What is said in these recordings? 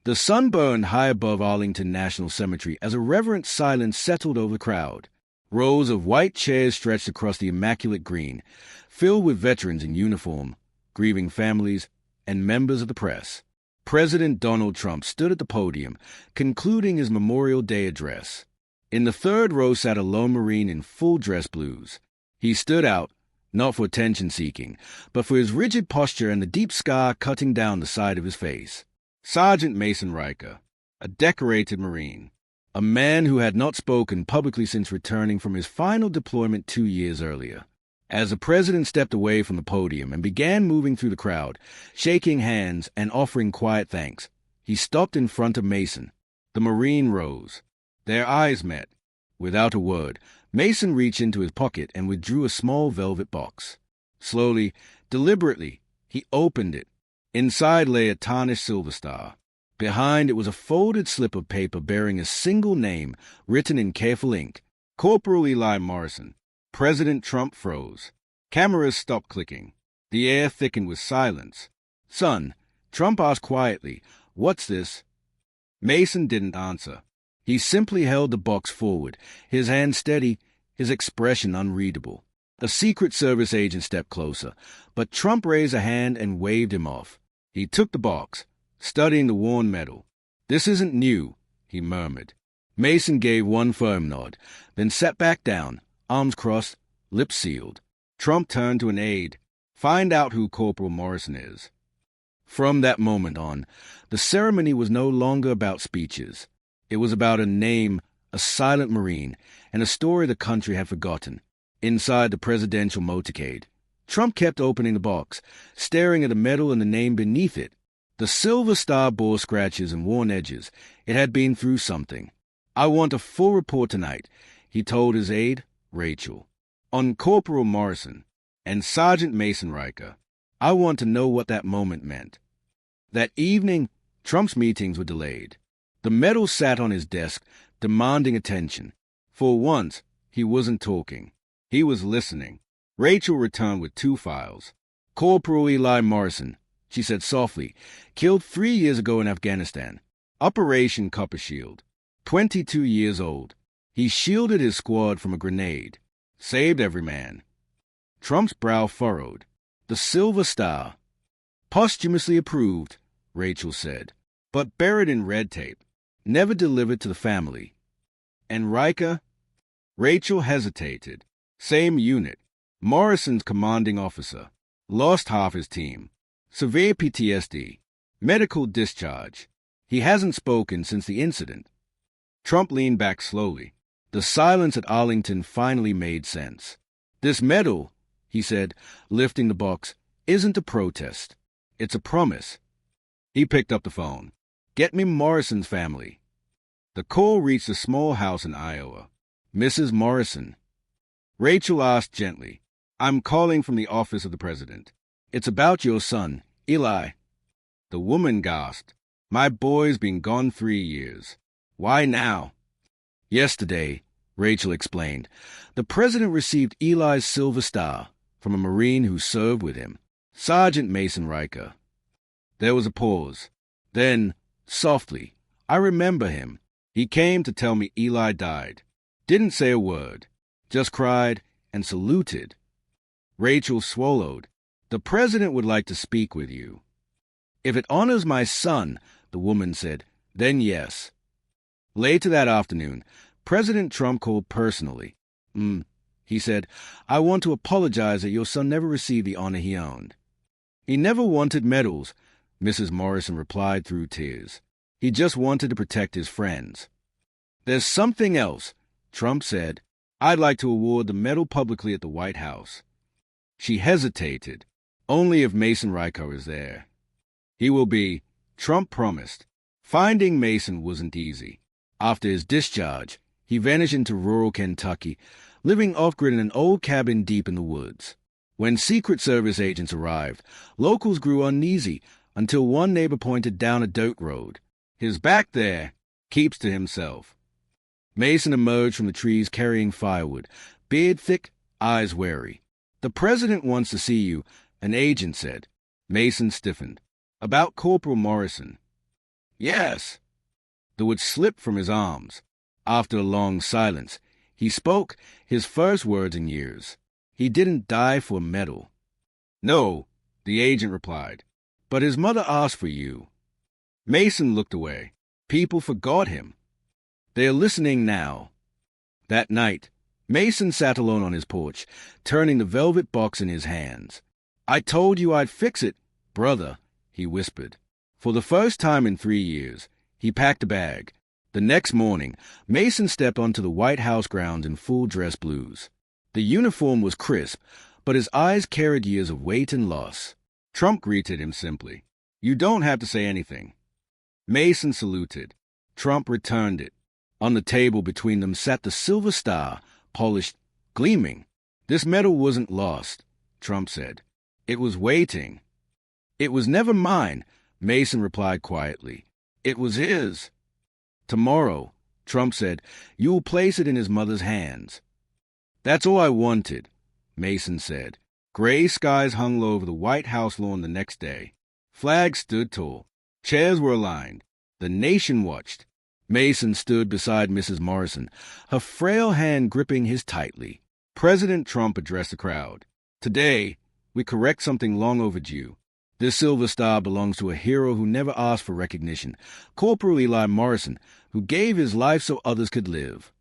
The sun burned high above Arlington National Cemetery as a reverent silence settled over the crowd. Rows of white chairs stretched across the immaculate green, filled with veterans in uniform, grieving families, and members of the press. President Donald Trump stood at the podium, concluding his Memorial Day address. In the third row sat a lone Marine in full dress blues. He stood out, not for attention-seeking, but for his rigid posture and the deep scar cutting down the side of his face. Sergeant Mason Riker, a decorated Marine, a man who had not spoken publicly since returning from his final deployment 2 years earlier. As the president stepped away from the podium and began moving through the crowd, shaking hands and offering quiet thanks, he stopped in front of Mason. The Marine rose. Their eyes met. Without a word, Mason reached into his pocket and withdrew a small velvet box. Slowly, deliberately, he opened it. Inside lay a tarnished silver star. Behind it was a folded slip of paper bearing a single name written in careful ink, Corporal Eli Morrison. President Trump froze. Cameras stopped clicking. The air thickened with silence. "Son," Trump asked quietly, "what's this?" Mason didn't answer. He simply held the box forward, his hand steady, his expression unreadable. A Secret Service agent stepped closer, but Trump raised a hand and waved him off. He took the box, studying the worn metal. "This isn't new," he murmured. Mason gave one firm nod, then sat back down, arms crossed, lips sealed. Trump turned to an aide. "Find out who Corporal Morrison is." From that moment on, the ceremony was no longer about speeches. It was about a name, a silent Marine, and a story the country had forgotten. Inside the presidential motorcade, Trump kept opening the box, staring at the medal and the name beneath it. The silver star bore scratches and worn edges. It had been through something. "I want a full report tonight," he told his aide, Rachel, "on Corporal Morrison and Sergeant Mason Riker. I want to know what that moment meant." That evening, Trump's meetings were delayed. The medal sat on his desk, demanding attention. For once, he wasn't talking. He was listening. Rachel returned with 2 files. "Corporal Eli Morrison," she said softly, "killed 3 years ago in Afghanistan. Operation Copper Shield. 22 years old. He shielded his squad from a grenade. Saved every man." Trump's brow furrowed. "The Silver Star." "Posthumously approved," Rachel said, "but buried in red tape. Never delivered to the family." "And Riker?" Rachel hesitated. "Same unit. Morrison's commanding officer. Lost half his team. Severe PTSD. Medical discharge. He hasn't spoken since the incident." Trump leaned back slowly. The silence at Arlington finally made sense. "This medal," he said, lifting the box, "isn't a protest. It's a promise." He picked up the phone. "Get me Morrison's family." The call reached a small house in Iowa. "Mrs. Morrison?" Rachel asked gently. "I'm calling from the office of the president. It's about your son, Eli." The woman gasped. "My boy's been gone 3 years. Why now?" "Yesterday," Rachel explained, "the president received Eli's Silver Star from a Marine who served with him, Sergeant Mason Riker." There was a pause. Then, softly, "I remember him. He came to tell me Eli died. Didn't say a word. Just cried and saluted." Rachel swallowed. "The president would like to speak with you." "If it honors my son," the woman said, "then yes." Later that afternoon, President Trump called personally. He said, "I want to apologize that your son never received the honor he earned." "He never wanted medals," Mrs. Morrison replied through tears. "He just wanted to protect his friends." "There's something else," Trump said. "I'd like to award the medal publicly at the White House." She hesitated. "Only if Mason Riker is there." "He will be," Trump promised. Finding Mason wasn't easy. After his discharge, he vanished into rural Kentucky, living off-grid in an old cabin deep in the woods. When Secret Service agents arrived, locals grew uneasy until one neighbor pointed down a dirt road. "His back there," keeps to himself. Mason emerged from the trees carrying firewood, beard thick, eyes wary. "The president wants to see you," an agent said. Mason stiffened. "About Corporal Morrison." Yes. The wood slipped from his arms. After a long silence, he spoke his first words in years. He didn't die for a medal. No, the agent replied. But his mother asked for you. Mason looked away. People forgot him. They are listening now. That night, Mason sat alone on his porch, turning the velvet box in his hands. I told you I'd fix it, brother, he whispered. For the first time in 3 years, he packed a bag. The next morning, Mason stepped onto the White House grounds in full dress blues. The uniform was crisp, but his eyes carried years of weight and loss. Trump greeted him simply. You don't have to say anything. Mason saluted. Trump returned it. On the table between them sat the silver star, polished, gleaming. This medal wasn't lost, Trump said. It was waiting. It was never mine, Mason replied quietly. It was his. Tomorrow, Trump said, you will place it in his mother's hands. That's all I wanted, Mason said. Gray skies hung low over the White House lawn the next day. Flags stood tall. Chairs were aligned. The nation watched. Mason stood beside Mrs. Morrison, her frail hand gripping his tightly. President Trump addressed the crowd. Today, we correct something long overdue. This silver star belongs to a hero who never asked for recognition, Corporal Eli Morrison, who gave his life so others could live.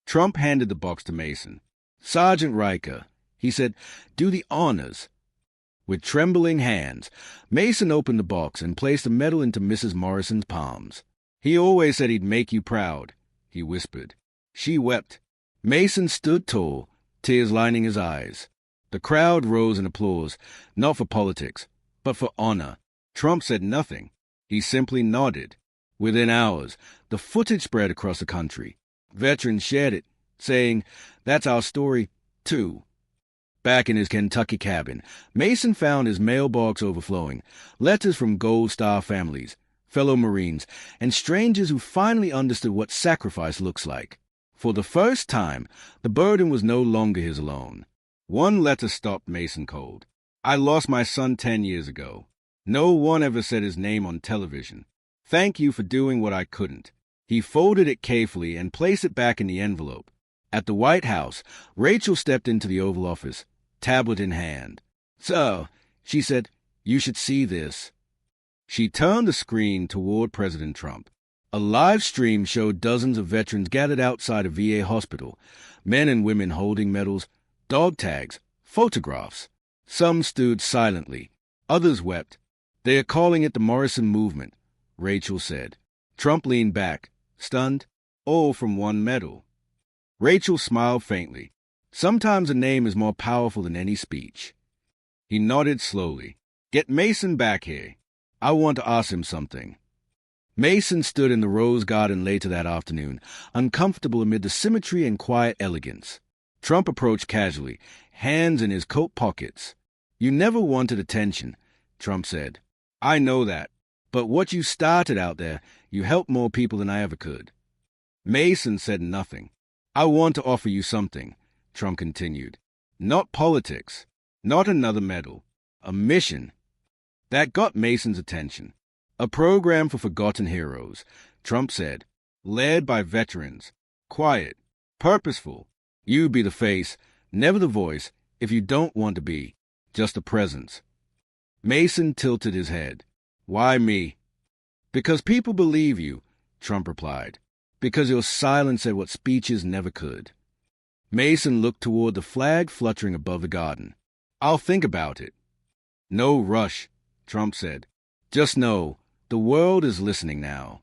Trump handed the box to Mason. Sergeant Riker, he said, do the honors. With trembling hands, Mason opened the box and placed the medal into Mrs. Morrison's palms. He always said he'd make you proud, he whispered. She wept. Mason stood tall, tears lining his eyes. The crowd rose in applause, not for politics, but for honor. Trump said nothing. He simply nodded. Within hours, the footage spread across the country. Veterans shared it, saying, that's our story, too. Back in his Kentucky cabin, Mason found his mailbox overflowing, letters from Gold Star families, fellow Marines, and strangers who finally understood what sacrifice looks like. For the first time, the burden was no longer his alone. One letter stopped Mason cold. I lost my son 10 years ago. No one ever said his name on television. Thank you for doing what I couldn't. He folded it carefully and placed it back in the envelope. At the White House, Rachel stepped into the Oval Office, tablet in hand. So, she said, you should see this. She turned the screen toward President Trump. A live stream showed dozens of veterans gathered outside a VA hospital, men and women holding medals, dog tags, photographs. Some stood silently. Others wept. They are calling it the Morrison movement, Rachel said. Trump leaned back, stunned, all from one medal. Rachel smiled faintly. Sometimes a name is more powerful than any speech. He nodded slowly. Get Mason back here. I want to ask him something. Mason stood in the rose garden later that afternoon, uncomfortable amid the symmetry and quiet elegance. Trump approached casually, hands in his coat pockets. You never wanted attention, Trump said. I know that. But what you started out there, you helped more people than I ever could. Mason said nothing. I want to offer you something, Trump continued. Not politics, not another medal, a mission. That got Mason's attention. A program for forgotten heroes, Trump said, led by veterans, quiet, purposeful. You be the face, never the voice, if you don't want to be, just a presence. Mason tilted his head. Why me? Because people believe you, Trump replied. Because your silence said what speeches never could. Mason looked toward the flag fluttering above the garden. I'll think about it. No rush, Trump said. Just know, the world is listening now.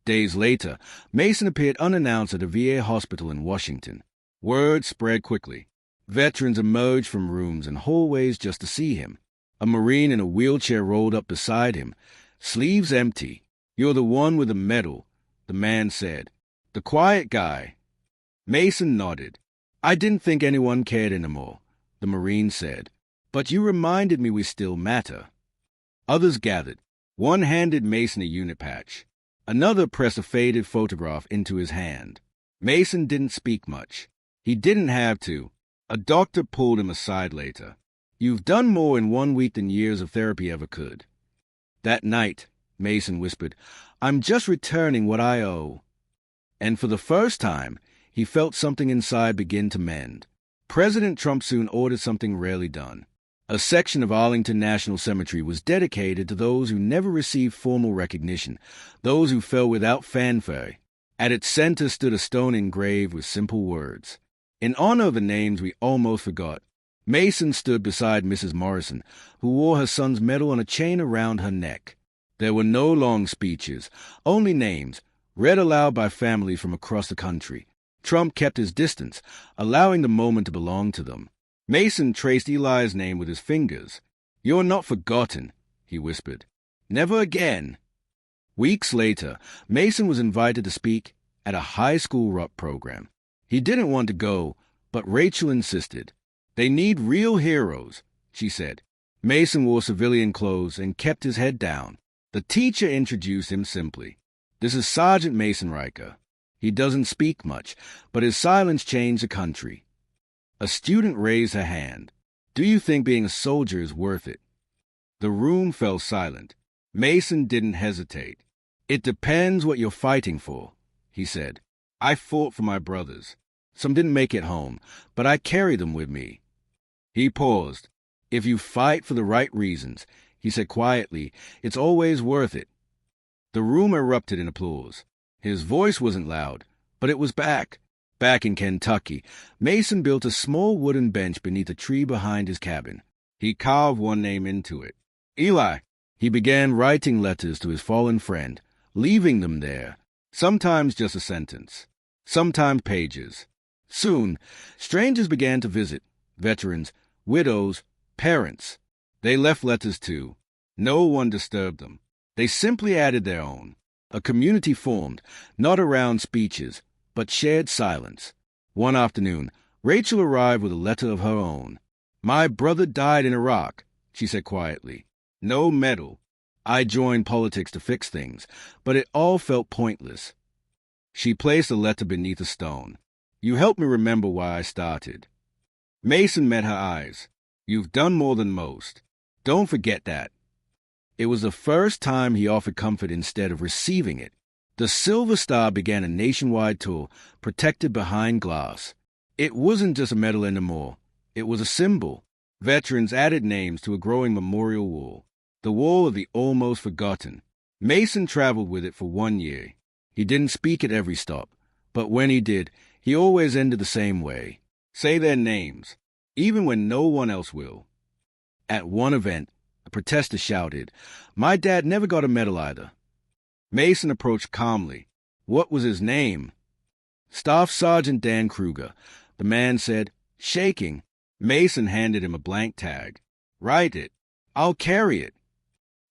Days later, Mason appeared unannounced at a VA hospital in Washington. Word spread quickly. Veterans emerged from rooms and hallways just to see him. A Marine in a wheelchair rolled up beside him, sleeves empty. You're the one with the medal, the man said. The quiet guy. Mason nodded. I didn't think anyone cared anymore, the Marine said. But you reminded me we still matter. Others gathered. One handed Mason a unit patch. Another pressed a faded photograph into his hand. Mason didn't speak much. He didn't have to. A doctor pulled him aside later. You've done more in 1 week than years of therapy ever could. That night, Mason whispered, I'm just returning what I owe. And for the first time, he felt something inside begin to mend. President Trump soon ordered something rarely done. A section of Arlington National Cemetery was dedicated to those who never received formal recognition, those who fell without fanfare. At its center stood a stone engraved with simple words. In honor of the names we almost forgot, Mason stood beside Mrs. Morrison, who wore her son's medal on a chain around her neck. There were no long speeches, only names, read aloud by families from across the country. Trump kept his distance, allowing the moment to belong to them. Mason traced Eli's name with his fingers. "You're not forgotten," he whispered. "Never again." Weeks later, Mason was invited to speak at a high school rock program. He didn't want to go, but Rachel insisted. "They need real heroes," she said. Mason wore civilian clothes and kept his head down. The teacher introduced him simply. "This is Sergeant Mason Riker. He doesn't speak much, but his silence changed the country." A student raised her hand. "Do you think being a soldier is worth it?" The room fell silent. Mason didn't hesitate. "It depends what you're fighting for," he said. "I fought for my brothers. Some didn't make it home, but I carry them with me." He paused. "If you fight for the right reasons," he said quietly, "it's always worth it." The room erupted in applause. His voice wasn't loud, but it was back. Back in Kentucky, Mason built a small wooden bench beneath a tree behind his cabin. He carved one name into it. "Eli." He began writing letters to his fallen friend, leaving them there, sometimes just a sentence, sometimes pages. Soon, strangers began to visit, veterans, widows, parents. They left letters too. No one disturbed them. They simply added their own. A community formed, not around speeches, but shared silence. One afternoon, Rachel arrived with a letter of her own. "My brother died in Iraq," she said quietly. "No medal. I joined politics to fix things, but it all felt pointless." She placed the letter beneath a stone. "You helped me remember why I started." Mason met her eyes. "You've done more than most. Don't forget that." It was the first time he offered comfort instead of receiving it. The Silver Star began a nationwide tour, protected behind glass. It wasn't just a medal anymore. It was a symbol. Veterans added names to a growing memorial wall. The wall of the almost forgotten. Mason traveled with it for 1 year. He didn't speak at every stop, but when he did, he always ended the same way. Say their names, even when no one else will. At one event, a protester shouted, "My dad never got a medal either." Mason approached calmly. "What was his name?" "Staff Sergeant Dan Kruger." The man said, shaking. Mason handed him a blank tag. "Write it. I'll carry it."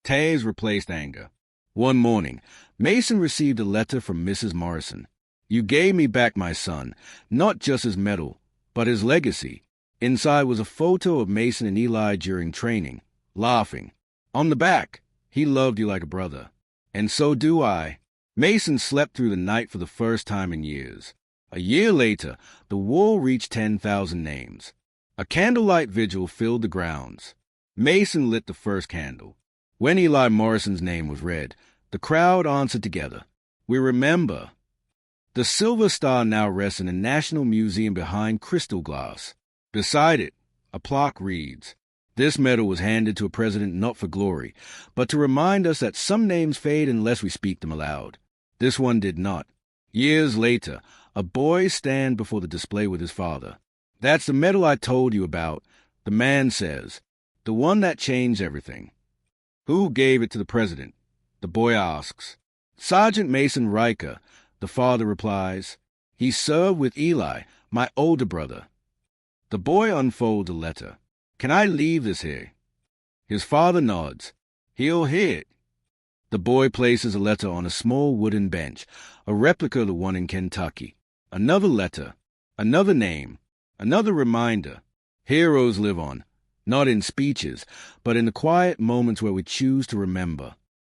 Tears replaced anger. One morning, Mason received a letter from Mrs. Morrison. "You gave me back my son, not just his medal, but his legacy." Inside was a photo of Mason and Eli during training, laughing. On the back, "He loved you like a brother. And so do I." Mason slept through the night for the first time in years. A year later, the wall reached 10,000 names. A candlelight vigil filled the grounds. Mason lit the first candle. When Eli Morrison's name was read, the crowd answered together, "We remember." The Silver Star now rests in a National Museum behind crystal glass. Beside it, a plaque reads, "This medal was handed to a president not for glory, but to remind us that some names fade unless we speak them aloud." This one did not. Years later, a boy stands before the display with his father. "That's the medal I told you about," the man says, "the one that changed everything." "Who gave it to the president?" the boy asks. "Sergeant Mason Riker," the father replies. "He served with Eli, my older brother." The boy unfolds a letter. "Can I leave this here?" His father nods. "He'll hear it." The boy places a letter on a small wooden bench, a replica of the one in Kentucky. Another letter, another name, another reminder. Heroes live on, not in speeches, but in the quiet moments where we choose to remember.